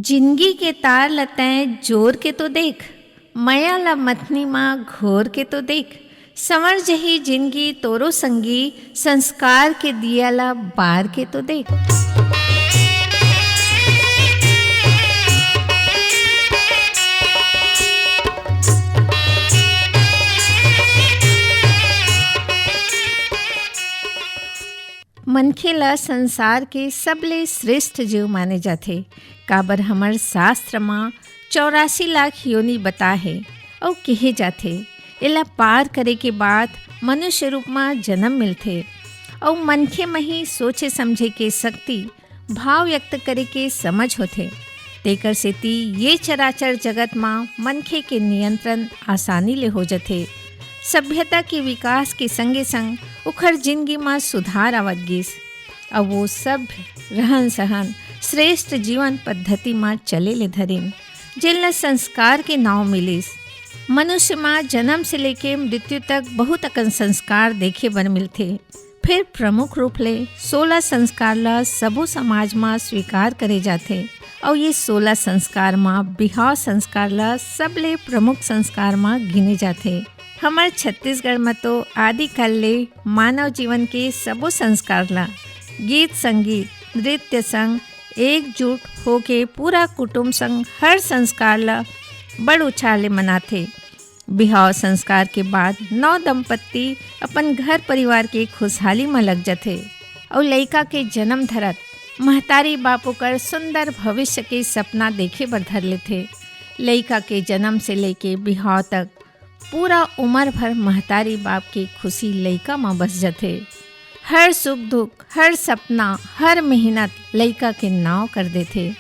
जिंदगी के तार लतैं जोर के तो देख, मया ला मथनी माँ घोर के तो देख। संवर जही जिंदगी तोरो संगी, संस्कार के दिया ला बार के तो देख। मनखे ला संसार के सबले श्रेष्ठ जीव माने जाथे। काबर हमर शास्त्र माँ 84 लाख योनि बता है और कहे जाथे एला पार करे के बाद मनुष्य रूप में जन्म मिलथे और मनखे में ही सोचे समझे के शक्ति, भाव व्यक्त करे के समझ होथे। तेकर सेती ये चराचर जगत माँ मनखे के नियंत्रण आसानी ले हो जाथे। सभ्यता के विकास के संगे संग उखर जिंदगी में सुधार आवत गिस और वो सब रहन सहन श्रेष्ठ जीवन पद्धति में चले ले धरिन, जिनला संस्कार के नाव मिलिस। मनुष्य में जन्म से लेके मृत्यु तक बहुत अकन संस्कार देखे बर मिलथे। फिर प्रमुख रूप ले 16 संस्कार ला सबो समाज में स्वीकार करे जाथे और ये 16 संस्कार में बिहाव संस्कार ला सबले प्रमुख संस्कार में गिने जाथे। हमार छत्तीसगढ़ में तो आदिकाल ले मानव जीवन के सबो संस्कार ला गीत संगीत नृत्य संग एकजुट होके पूरा कुटुंब संग हर संस्कार ला बड़ उत्साह ले मनाथे। बिहाव संस्कार के बाद नौ दंपत्ति अपन घर परिवार के खुशहाली में लग जाथे और लइका के जन्म धरत महतारी बापू कर सुंदर भविष्य के सपना देखे बर धर लेथे। लइका के जन्म से लेके बिहाव तक पूरा उम्र भर महतारी बाप की खुशी लइका में बस जाथे। हर सुख दुख, हर सपना, हर मेहनत लइका के नाव कर देथे।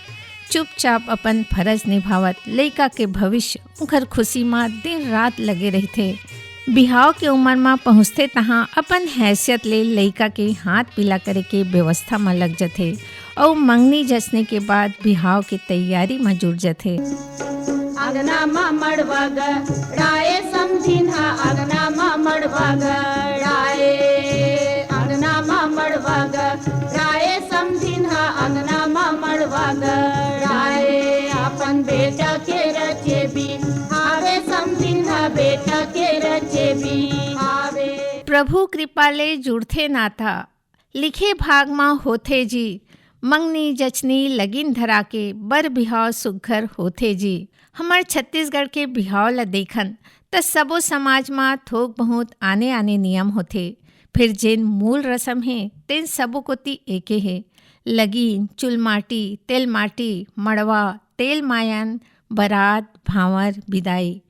चुपचाप अपन फर्ज निभावत लइका के भविष्य उखर खुशी में दिन रात लगे रहते। बिहाव के उम्र में पहुँचते तहाँ अपन हैसियत ले लइका के हाथ पीला करे के व्यवस्था में लग जाथे और मंगनी जचने के बाद बिहाव की तैयारी में जुट जाथे। अगना मा मड़वा गड़ाए समझिन्हा, अगना मा मड़वा गड़ाए, अगना मा मड़वा गड़ाए समझिन्हा, अगना मा मड़वा गड़ाए। अपन बेटा के रचे भी आवे समझिन्हा, बेटा के रचे भी आवे। प्रभु कृपा ले जुड़थे नाथा, लिखे भाग माँ होथे जी। मंगनी जचनी लगिन धरा के बर बिहाव सुघर होथे जी। हमार छत्तीसगढ़ के बिहाव ला देखन त सबो समाज में थोक बहुत आने आने नियम होथे। फिर जेन मूल रसम है तेन सबो कोती एके है। लगीन, चुलमाटी, तेलमाटी, मड़वा, तेल मायन, बरात, भांवर, विदाई।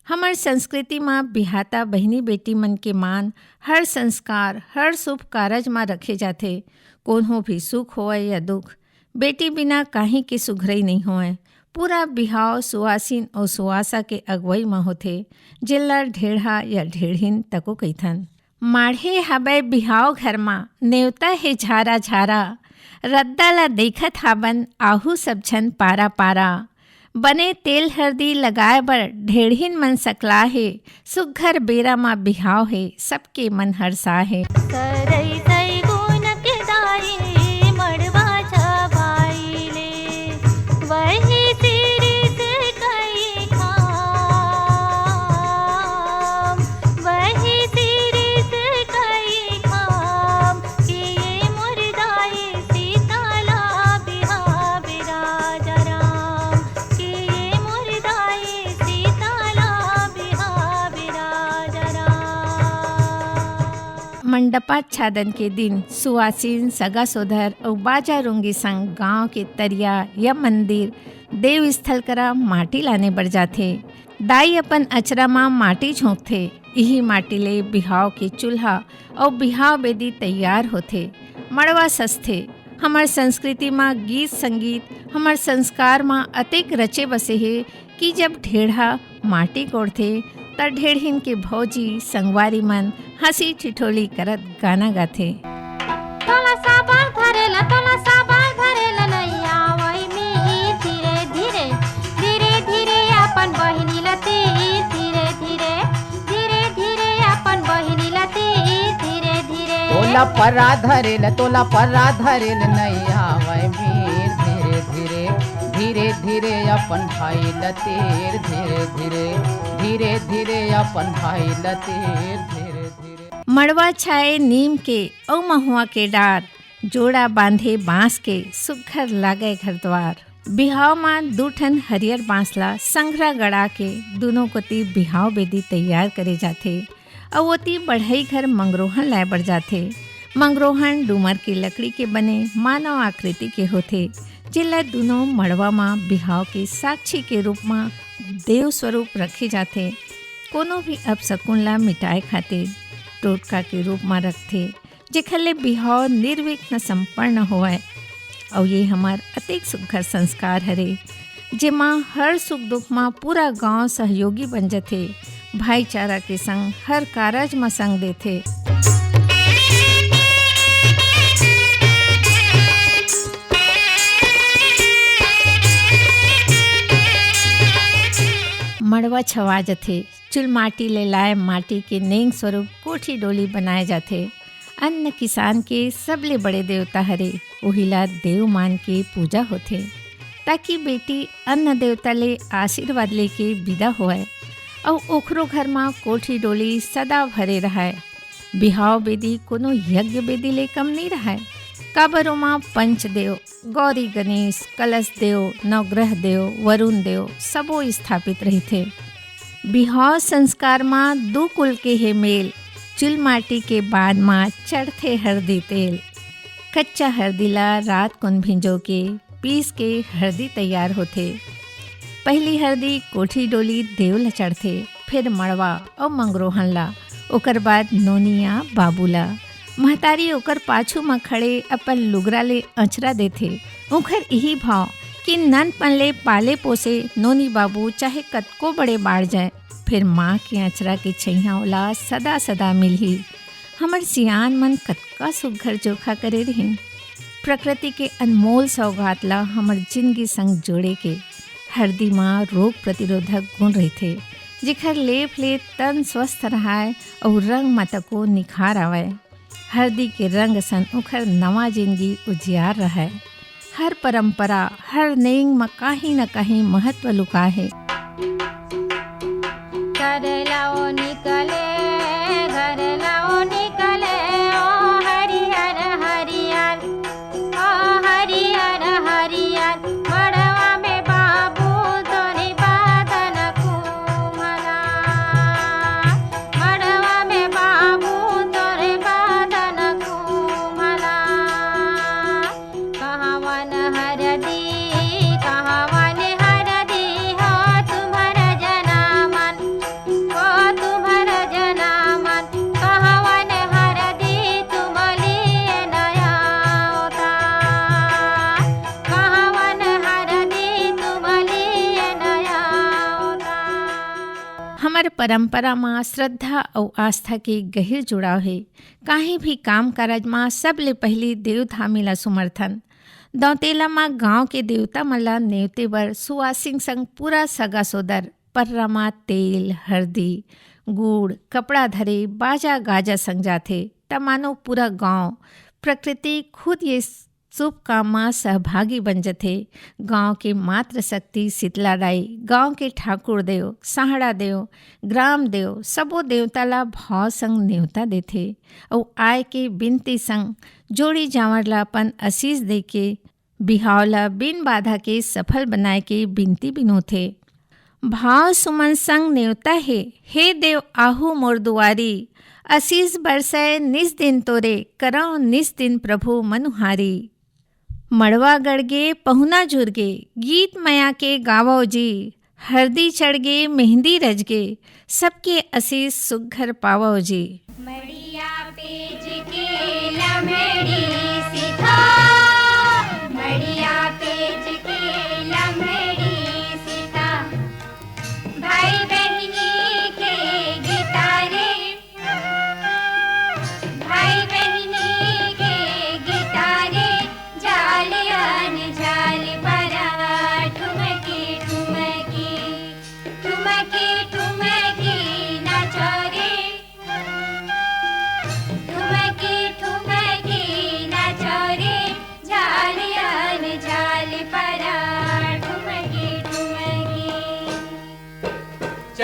हमार संस्कृति में बिहाता बहनी बेटी मन के मान हर संस्कार, हर शुभ कारज में रखे जाथे। कोनो भी सुख होए या दुख, बेटी बिना काहीं के सुघरई नहीं होए। पूरा बिहाव सुवासिन और सुवासा के अगुवई में होथे, जिल्ला ढेढ़ा या ढेढ़िन तको कहिथन। माढ़े हबै बिहाव घर मा, नेवता है झारा झारा। रद्दा ला देखत हाबन आहू सब झन पारा पारा। बने तेल हरदी लगाए बर ढेढ़िन मन सकला है। सुघर बेरा मा बिहाव है, सबके मन हरसा है। मंडपाच्छादन के दिन सुवासिन सगा सोधर और बाजा रोंगी संग गांव के तरिया या मंदिर देव स्थल करा माटी लाने बर जाथे। दाई अपन अचरा माँ माटी झोंकथे। यही माटी ले बिहाव के चूल्हा और बिहाव बेदी तैयार होथे। मड़वा सस्थे। हमार संस्कृति में गीत संगीत, हमार संस्कार में अतेक रचे बसे है कि जब ढेढ़ा माटी कोड़थे त ढेढ़िन के भौजी संगवारी मन हंसी ठिठोली करत गाना गाथे। तोला साबार धरेला, तोला साबार धरेला नैया वही में धीरे धीरे धीरे धीरे अपन बहिनी लती धीरे धीरे धीरे धीरे अपन बहिनी लती धीरे धीरे। तोला पर्रा धरेला, तोला पर्रा धरेला नैया वही में धीरे धीरे धीरे धीरे अपन भाई लतेर, धीरे धीरे धीरे धीरे अपन भाई लतेर, धीरे धीरे। मड़वा छाए नीम के औ महुआ के डार, जोड़ा बांधे बांस के सुघर लागे घर द्वार। बिहाव में 2 ठन हरियर बांसला संघरा गड़ा के दोनों कोती बिहाव बेदी तैयार करे जाथे। और ओती बढ़ई घर मंगरोहन लाए बढ़ जाथे। मंगरोहन डूमर की लकड़ी के बने मानव आकृति के होथे, जिला दोनों मड़वा में बिहाव के साक्षी के रूप में देव स्वरूप रखे जाथे। कोनो भी अपशकुन ला मिटाए खातिर टोटका के रूप में रखथे, जेखर ले बिहाव निर्विघ्न संपन्न होए। और ये हमार अतिक सुघर संस्कार हरे, जेमा हर सुख दुख में पूरा गांव सहयोगी बन जाथे, भाईचारा के संग हर कारज में संग देथे। मड़वा छवा जाथे, चुल माटी ले लाए माटी के नेंग स्वरूप कोठी डोली बनाए जाथे। अन्न किसान के सबले बड़े देवता हरे, ओहिला देव मान के पूजा होथे, ताकि बेटी अन्न देवता ले आशीर्वाद लेके विदा होए और ओखरो घर में कोठी डोली सदा भरे रहाए। बिहाव बेदी कोनो यज्ञ बेदी ले कम नहीं रहाए। काबरों में पंचदेव, गौरी गणेश, कलश देव, नवग्रह देव, वरुण देव सबो स्थापित रही थे। बिहाव संस्कार में 2 कुल के हे मेल, चुल माटी के बाद में चढ़थे हरदी तेल। कच्चा हरदीला रात कुन भिंजो के पीस के हरदी तैयार होथे। पहली हरदी कोठी डोली देव ला चढ़थे, फिर मड़वा और मंगरोहन ला, ओकर बाद नोनिया बाबूला। महतारी ओकर पाछू में खड़े अपन लुगरा ले अचरा देथे। ओकर यही भाव कि ननपन ले पाले पोसे नोनी बाबू चाहे कतको बड़े बाढ़ जाए, फिर माँ के अचरा के छैया ओला सदा सदा मिलही। हमर सियान मन कतका सुघर जोखा करे रहिन। प्रकृति के अनमोल सौगात ला हमर जिंदगी संग जोड़े के हरदी माँ रोग प्रतिरोधक गुण रहथे, जेखर लेप ले तन स्वस्थ रहाए और रंग मतको निखार आवे। हरदी के रंग सन उखर नवा जिंदगी उजियार रहे। हर परंपरा, हर नेंग में कहीं न कहीं महत्व लुका है। घर लाओ निकले, घर लाओ निकले, ओ हरियर हरियर, ओ हरियर हरियर। मड़वा में बाबू तोरी बादन कुमला, मड़वा में बाबू तोरी बादन कुमला। कहावन हरदी, कहावन हरदी, हो तुम्हारा जनामन, हो तुम्हारा जनामन। कहावन हरदी तुम लिए नया होता, कहावन हरदी तुम लिए नया होता। हमार परंपरा में श्रद्धा और आस्था के गहिर जुड़ाव है। काहीं भी काम काज में सबले पहली देव धामी ला समर्थन। दौतेला में गांव के देवता मन ला नेवते बर सुवासिन संग पूरा सगा सोदर पर्रा में तेल, हरदी, गुड़, कपड़ा धरे बाजा गाजा संग जाथे। तमानो पूरा गांव प्रकृति खुद ये शुभ काम में सहभागी बन जाथे। गांव के मातृ शक्ति शीतला राई, गांव के ठाकुर देव, साहड़ा देव, ग्राम देव सबो देवता ला भाव संग न्योता देथे और आय के बिनती संग जोड़ी जावर ला अपन आशीष दे के बिहाव ला बिन बाधा के सफल बनाए के बिनती बिनोथे। भाव सुमन संग न्योता है, हे देव आहू मोर दुआरी, आशीष बरसाए निस दिन तोरे, करौ निस दिन प्रभु मनुहारी। मड़वा गड़गे पहुना जुरगे, गीत मया के गावो जी, हरदी चढ़गे मेहंदी रजगे, सबके आशीष सुघर पावो जी। मड़िया पेज के लमड़ी सीधा, मड़िया पेज के लमड़ी सीधा। भाई बहनी के गिटारे, भाई बहनी के गिटारे, जालियान जाल परा ठुमकी ठुमकी, ठुमकी ठुमकी नाचो रे, ठुमकी ठुमकी नाचो रे।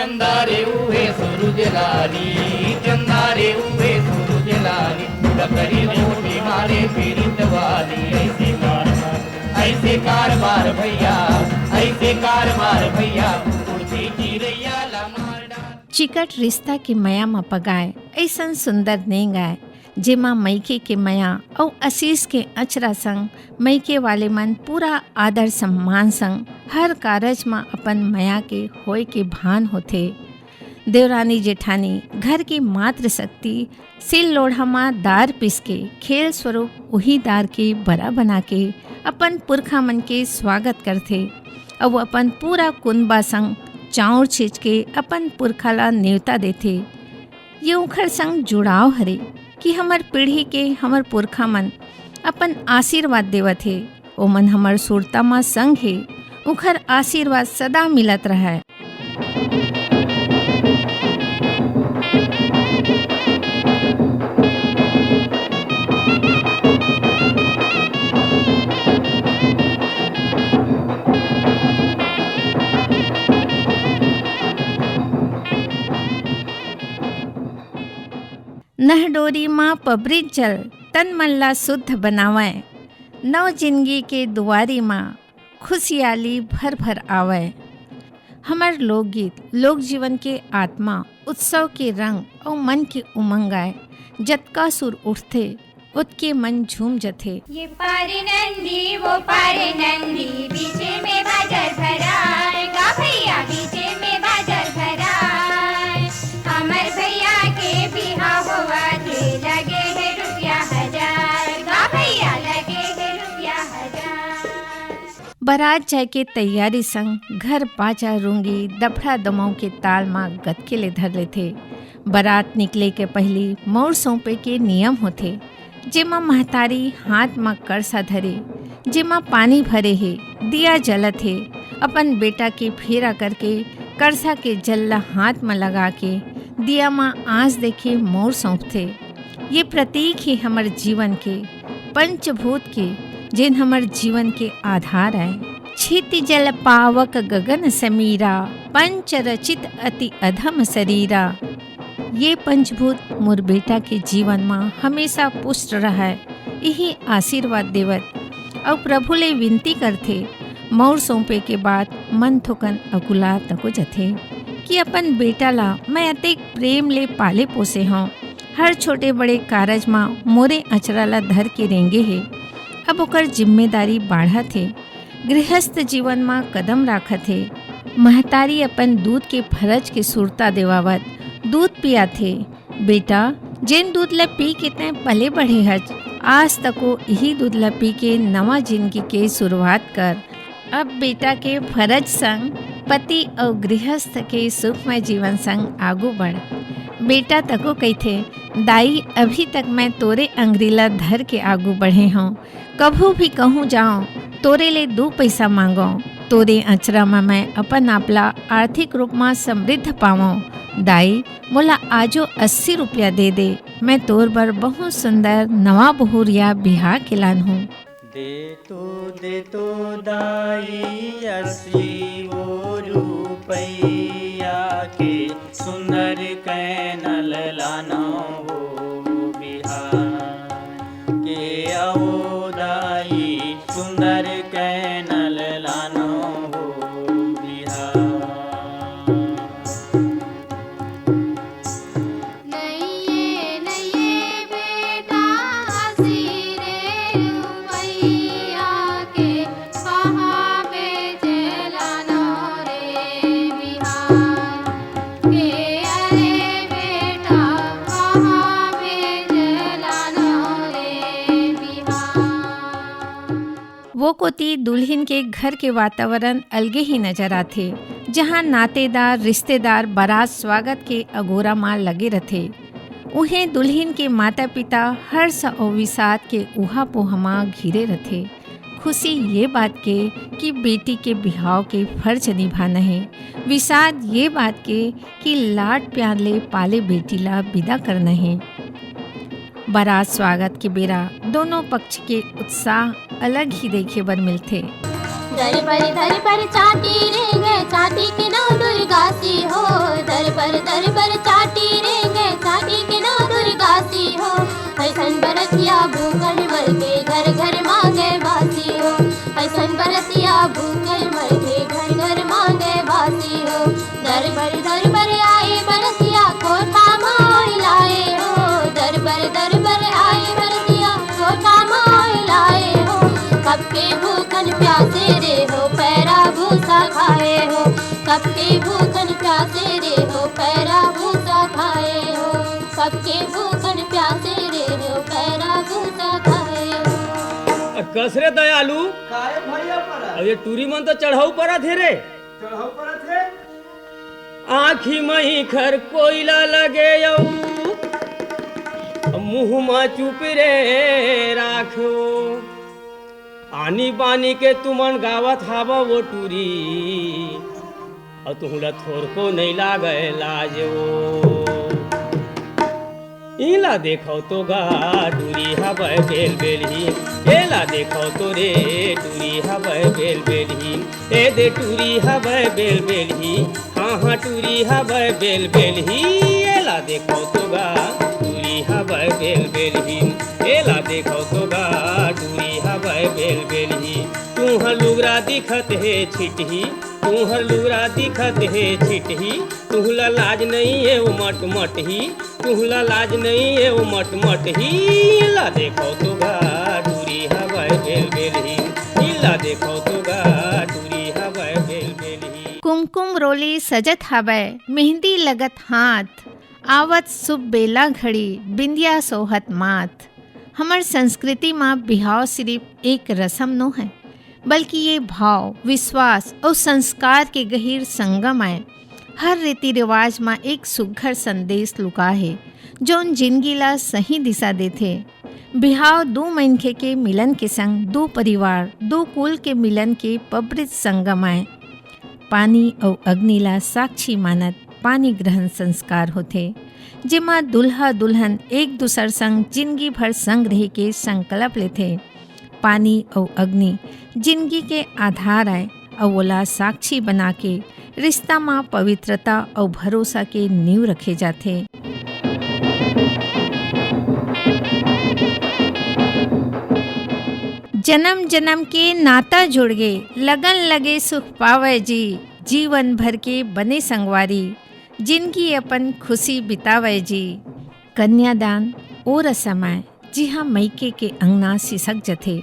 चंदा रे उहे सूरज लाली, चंदा रे उहे सूरज लाली, ककरी मोटी मारे पीड़ित वाली। ऐसे कारबार भैया, ऐसे कारबार भैया, उड़ती चिड़ैया ला मार डाल। चिकट रिश्ता के मया में पगाए ऐसन सुंदर नेंग आए, जेमा मैके के मया और आशीष के अचरा संग मैके वाले मन पूरा आदर सम्मान संग हर कारज में अपन मया के होए के भान होथे। देवरानी जेठानी घर की मात्र शक्ति सिल लोढ़ा में दार पीस के खेल स्वरूप वही दार के बड़ा बना के अपन पुरखा मन के स्वागत करथे और वो अपन पूरा कुनबा संग चाउर छींच के अपन पुरखा ला न्योता देथे। ये उखर संग जुड़ाव हरे कि हमर पीढ़ी के हमर पुरखा मन अपन आशीर्वाद देवत हे, ओ मन हमर सुरता में संग हे, उखर आशीर्वाद सदा मिलत रहे। नह डोरी माँ पबरित जल तन मन ला शुद्ध बनावै, नव जिंदगी के दुआरी माँ खुशहाली भर भर आवे। हमर लोकगीत लोक जीवन के आत्मा उत्सव के रंग और मन के उमंग आए, जतका सुर उठते उतके मन झूम जथे। ये पारी नंदी वो पारी नंदी, बीचे में बाजार भराए, गा भैया बीचे में बाजार भराए। हमर भैया के बिहाव हुआ थे, लगे है रुपया 1000, गा भैया लगे है रुपया 1000। बारात जाए के तैयारी संग घर बाजा रूंगी दफड़ा दमाऊ के ताल माँ गतके ले धर लेथे। बारात निकले के पहली मोर सौंपे के नियम होथे, जेमा महतारी हाथ में करसा धरे, जेमा पानी भरे है, दिया जलत है, अपन बेटा के फेरा करके करसा के जल्ला हाथ में लगा के दिया में आँच देखे मोर सौंपथे। ये प्रतीक ही हमर जीवन के पंचभूत के, जिन हमर जीवन के आधार है। क्षिति जल पावक गगन समीरा, पंच रचित अति अधम शरीरा। ये पंचभूत मोर बेटा के जीवन में हमेशा पुष्ट रहा है, यही आशीर्वाद देवत और प्रभु ले विनती करथे। मोर सौंपे के बाद मन थोकन अकुला तको जथे कि अपन बेटा ला मैं अतेक प्रेम ले पाले पोसे हूँ, हर छोटे बड़े कारज में मोरे अचरा ला धर के रेंगे है। अब ओकर जिम्मेदारी बाढ़ा थे, गृहस्थ जीवन में कदम राखत थे। महतारी अपन दूध के फरज के सुरता देवावत दूध पिया थे। बेटा जिन दूध ला पी के तय पले बढ़े हज, आज तको यही दूध ला पी के नवा जिंदगी के शुरुआत कर। अब बेटा के फरज संग पति और गृहस्थ के सुखमय जीवन संग आगू बढ़। बेटा तको कहथे, दाई अभी तक मैं तोरे अंग्रीला धर के आगू बढ़े हूँ, कभू भी कहूँ जाऊँ तोरे ले 2 पैसा मांगो, तोरे अचरा में मैं अपन आपला आर्थिक रूप में समृद्ध पाऊँ। दाई मोला आजो 80 रुपया दे दे, मैं तोर बर बहुत सुंदर नवा बहुरिया बिहार के लान हूँ। दे तो दाई 80 रुपैया के सुंदर कैनल लाना हो बिहार के, आओ दाई सुंदर कैनल लाना हो बिहार। नहीं ये बेटा हसीरे रुपैया के, कहाँ बेचे लाना रे बिहार के। अरे बेटा कहाँ बेचे लाना रे बिहार। वो कोती दुल्हन के घर के वातावरण अलगे ही नजर आते, जहाँ नातेदार रिश्तेदार बारात स्वागत के अगोरा माँ लगे रहते। उन्हें दुल्हन के माता पिता हर्ष और विषाद के उहा पोहमा घिरे रहते। खुशी ये बात के कि बेटी के बिहाव के फर्ज निभाना है, विषाद ये बात के कि लाड प्यार ले पाले बेटी ला विदा करना है। बारात स्वागत के बेरा दोनों पक्ष के उत्साह अलग ही देखे बर मिलते। दर पर चाटी रेंगे चाटी के नौ दुर्गासी हो, दर पर चाटी रेंगे चाटी के नौ दुर्गासी हो। ऐसन बरतिया भूखल मर के घर घर मांगे बासी हो, ऐसन बरतिया भूखल मर के घर घर मांगे बासी हो। दर पर आई बरतिया कोठा माई लाए हो, दर पर आई बरतिया कोठा माई लाए हो। कब के भूखन प्यासे रे हो पैरा भूसा खाए हो, कब के भूखन प्यासे रे हो पैरा भूसा खाए हो, कब के भूखन प्यासे रे हो पैरा भूसा खाए हो। कसरे दयालु काहे भैया परा अब ये टूरी मन तो चढ़ाऊ पड़ा थे रे, चढ़ाऊ परा थे। आँखी मही खर कोयला लगे मुँह मा चुप रे राखो। आनी बानी के तुमन गावत हावा वो टूरी और तुहला थोर को नहीं लागे लाजो। इला देखो तो गा टूरी हवा बेल बेल ही, एला देखो तो रे टूरी हवा बेल बेल ही, ए दे टूरी हवा बेल बेल ही, हाँ हाँ टूरी हवा बेल बेल ही। एला देखो तो गा टूरी हवा बेल बेल ही, एला देखो तो गा टूरी हवा बेल बेल ही। तुहर लुगरा दिखत है छिटही, तुहर लुगरा दिखत है छिटही, तुहला लाज नहीं है वो मट मट ही, तुहला लाज नहीं है वो मट मट ही। ला देखो तो गा टूरी हवा बेल बेल ही, ला देखो तो गा टूरी हवा बेल बेल ही। कुमकुम रोली सजत हवै मेहंदी लगत हाथ, आवत शुभ बेला घड़ी बिंदिया सोहत माथ। हमर संस्कृति में बिहाव सिर्फ एक रस्म नो है, बल्कि ये भाव विश्वास और संस्कार के गहीर संगम है। हर रीति रिवाज में एक सुघर संदेश लुका है जौन जिंदगी ला सही दिशा देथे। बिहाव दो मनखे के मिलन के संग दो परिवार दो कुल के मिलन के पवित्र संगम है। पानी और अग्नि ला साक्षी मानत पानी ग्रहण संस्कार होते, जेमा दुल्हा दुल्हन एक दूसर संग जिंदगी भर संग रह के संकल्प लेते। पानी और अग्नि जिंदगी के आधार है और ओला साक्षी बना के रिश्ता में पवित्रता और भरोसा के नींव रखे जाते। जन्म जन्म के नाता जुड़ गए लगन लगे सुख पावे जी, जीवन भर के बने संगवारी जिनकी अपन खुशी बितावे जी। कन्यादान और समय जी हाँ मैके के अंगना सिसक जथे,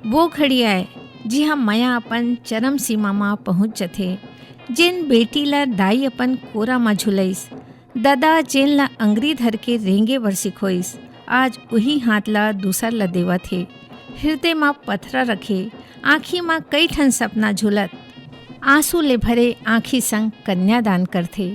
वो घड़ी आए जी हाँ मया अपन चरम सीमा में पहुँच जथे। जिन बेटी ला दाई अपन कोरा में झुलैस, दादा जेन ला अंगरी धर के रेंगे बर सिखोइस, आज वही हाथ ला दूसर ला देवा थे। हृदय में पथरा रखे आँखी में कई ठन सपना झुलत, आंसू ले भरे आँखी संग कन्यादान करथे।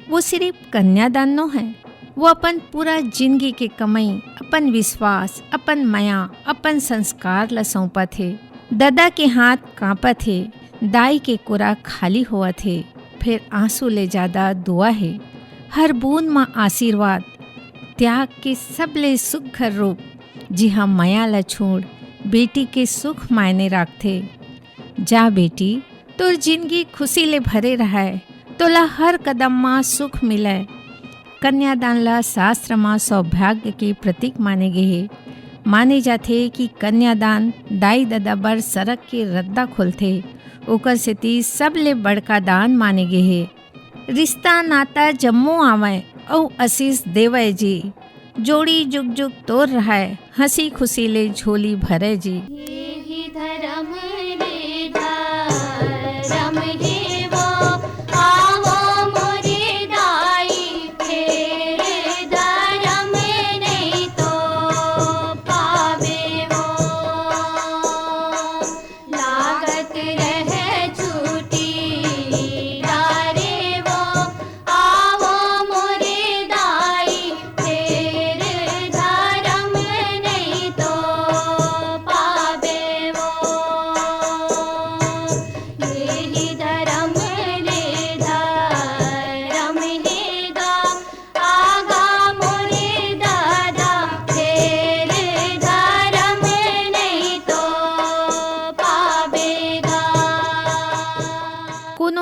वो सिर्फ कन्यादान नो है, वो अपन पूरा जिंदगी के कमाई अपन विश्वास अपन माया अपन संस्कार ला सौंपा थे। दादा के हाथ कांपा थे, दाई के कोरा खाली हुआ थे, फिर आंसू ले ज्यादा दुआ है। हर बूंद में आशीर्वाद त्याग के सबले सुघर रूप, जी हाँ माया ला छोड़ बेटी के सुख मायने राखते। जा बेटी तोर जिंदगी खुशी ले भरे रहा, तोला हर कदम में सुख मिले। कन्यादान ला शास्त्र में सौभाग्य के प्रतीक माने गए है। माने जाते कि कन्यादान दाई दादा बर सड़क के रद्दा खोलते, ओकर सेती सबले बड़का दान माने गए है। रिश्ता नाता जम्मो आवे और आशीष देवे जी, जोड़ी जुग जुग तोड़ रहा है, हंसी खुशी ले झोली भरे जी। ही धर्म रे धर्म हे वो आवो मोरे दाई, फेर धर्म नहीं तो पावे वो, लागत रहे छूटी डारे वो आवो मोरे दाई, फेर धर्म नहीं तो पावे वो।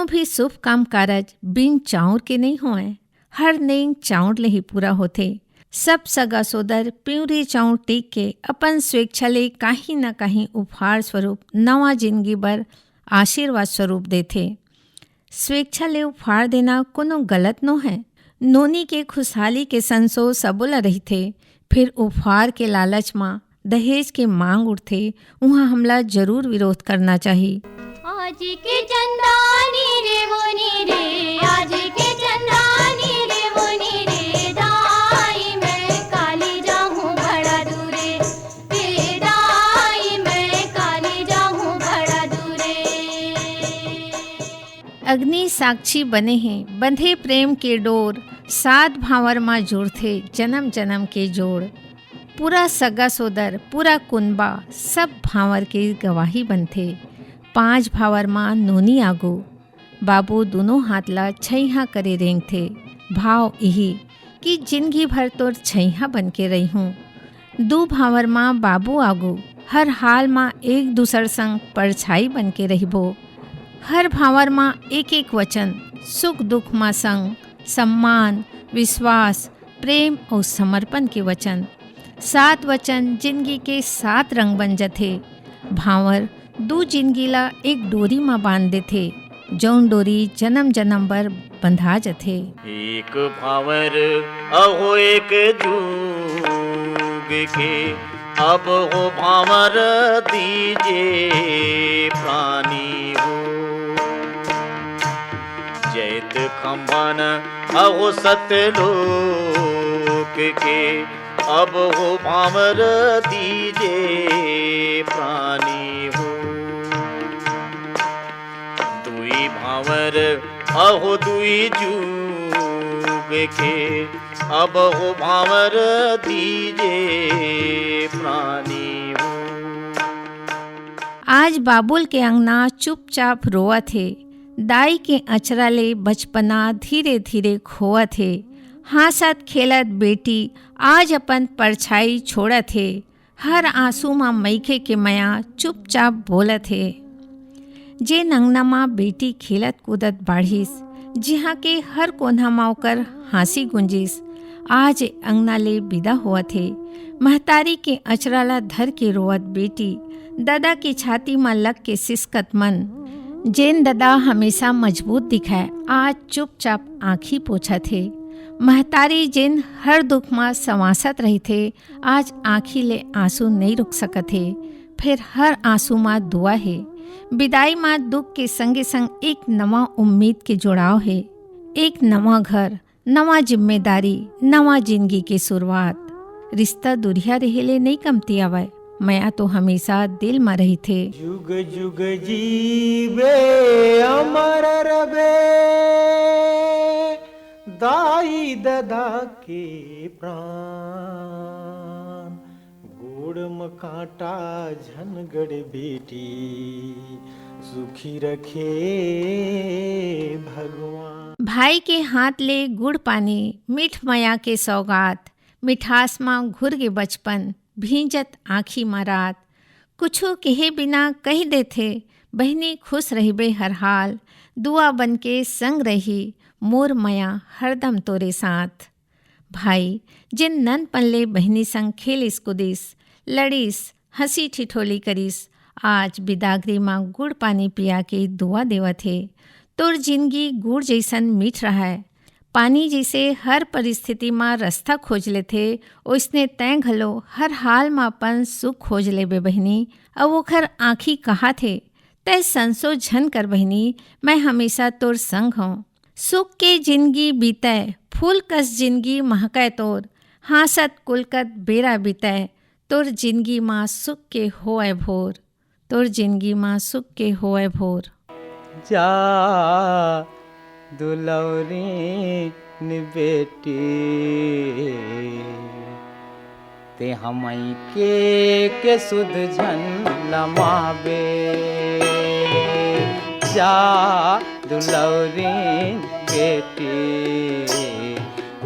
भी शुभ काम कारज बिन चाउर के नहीं होए। हर नेंग चाउर ले ही पूरा होथे। सब सगा सोदर प्यूरे चाउर टेक के अपन स्वेच्छा ले काही न काही उपहार स्वरूप नवा जिंदगी बर आशीर्वाद स्वरूप देथे। स्वेच्छा ले उपहार देना कोनो गलत नो है। नोनी के खुशहाली के संसो सबोला रहिथे, फिर उपहार के लालच माँ दहेज के मांग उठथे, वहाँ हमला जरूर विरोध करना चाहिए। आज के चंदानी रे बोनी रे, आज के चंदानी रे बोनी रे, दाई मैं काली जाऊं बड़ा दूरे, रे दाई मैं काली जाऊं बड़ा दूरे। अग्नि साक्षी बने हैं, बंधे प्रेम के डोर, सात भावर माँ जोड़थे जन्म जन्म के जोड़। पूरा सगा सोदर पूरा कुनबा सब भावर के गवाही बनथे। 5 भावर माँ नोनी आगो, बाबू दोनों हाथला छैहा करे रेंग थे। भाव यही कि जिंदगी भर तोर छैहा बन के रही हूँ। 2 भावर माँ बाबू आगो, हर हाल माँ एक दूसर संग परछाई बन के रहिबो। हर भावर माँ एक एक वचन, सुख दुख माँ संग, सम्मान, विश्वास, प्रेम और समर्पण के वचन। 7 वचन जिंदगी के 7 रंग बन जथे। भावर 2 जिंदगी ला एक डोरी माँ बांध देथे, जौन डोरी जन्म जन्म बर बंधा जथे। एक भावर अहो एक जुग के, अब हो भावर दीजे प्राणी हो। जैत खंबन अहो सतलोक के, अब हो भावर दीजे प्राणी हो। दुई भावर अहो दुई जुग के, अब हो भावर दीजे प्राणी हो। आज बाबुल के अंगना चुपचाप रोआ थे। दाई के अचरा ले बचपना धीरे धीरे खोआ थे। हंसत खेलत बेटी आज अपन परछाई छोड़ा थे। हर आंसू माँ मैखे के मया चुपचाप बोला थे। जे नंगना माँ बेटी खेलत कूदत बाढ़िस, जिहाँ के हर कोन्हा माँ कर हंसी गुंजिस, आज अंगना ले विदा हुआ थे। महतारी के अचराला धर के रोवत बेटी, दादा की छाती माँ लग के सिसकत मन। जेन दादा हमेशा मजबूत दिखाए, आज चुपचाप आँखी पोछा थे। महतारी जिन हर दुख माँ संवासत रही थे, आज आँखी ले आंसू नहीं रुक सकत थे। फिर हर आंसू माँ दुआ है। विदाई माँ दुख के संगे संग एक नवा उम्मीद के जुड़ाव है। एक नवा घर, नवा जिम्मेदारी, नवा जिंदगी की शुरुआत। रिश्ता दुरिया रहेले नहीं कमती आवे, मैं तो हमेशा दिल में रही थे। जुग जुग जीवे अमर रबे, दाई ददा के प्राण। गोड़ में कांटा झनगड़ बेटी, सुखी रखे भगवान। भाई के हाथ ले गुड़ पानी, मीठ मया के सौगात, मिठास माँ घुर के बचपन, भींजत आँखी मारात। कुछो कहे बिना कह देथे, बहनी खुश रहिबे हर हाल। दुआ बन के संग रही, मोर मया हरदम तोरे साथ। भाई जिन नन पल्ले बहनी संग खेलिस कुदिस, लड़िस, हंसी ठिठोली करिस, आज बिदागरी माँ गुड़ पानी पिया के दुआ देवत है। तोर जिंदगी गुड़ जैसन मीठ रहा है। पानी जैसे हर परिस्थिति में रास्ता खोज लेथे, ओसने तय घलो हर हाल में अपन सुख खोज लेबे बहनी। अब ओखर आँखी कहा थे, तय संसो झन कर बहनी, मैं हमेशा तोर संग हूँ। सुख के जिंदगी बीतै, फूल कस जिंदगी महकै तोर, हासत कुलकत बेरा बीतै, तोर जिंदगी माँ सुख के होए भोर, तोर जिंदगी माँ सुख के होए भोर। जा दुलौरी नि बेटी, ते हमई के सुध झन लमाबे। जा दुलौरी बेटी,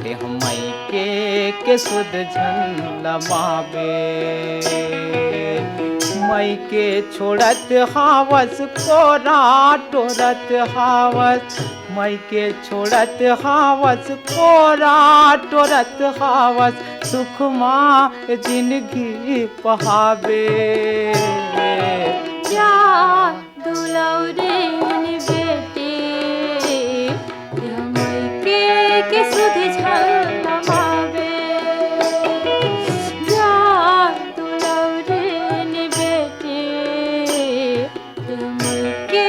ते हमई के सुध झन लमाबे। मई के छोड़त हावस कोरा टोरत हावस मई के छोड़त हावस कोरा टोरत हावस सुख माँ जिंदगी पहावे जा दुलौरे बेटे मई के सुध झलमावे जा दुलौरे बेटे मई के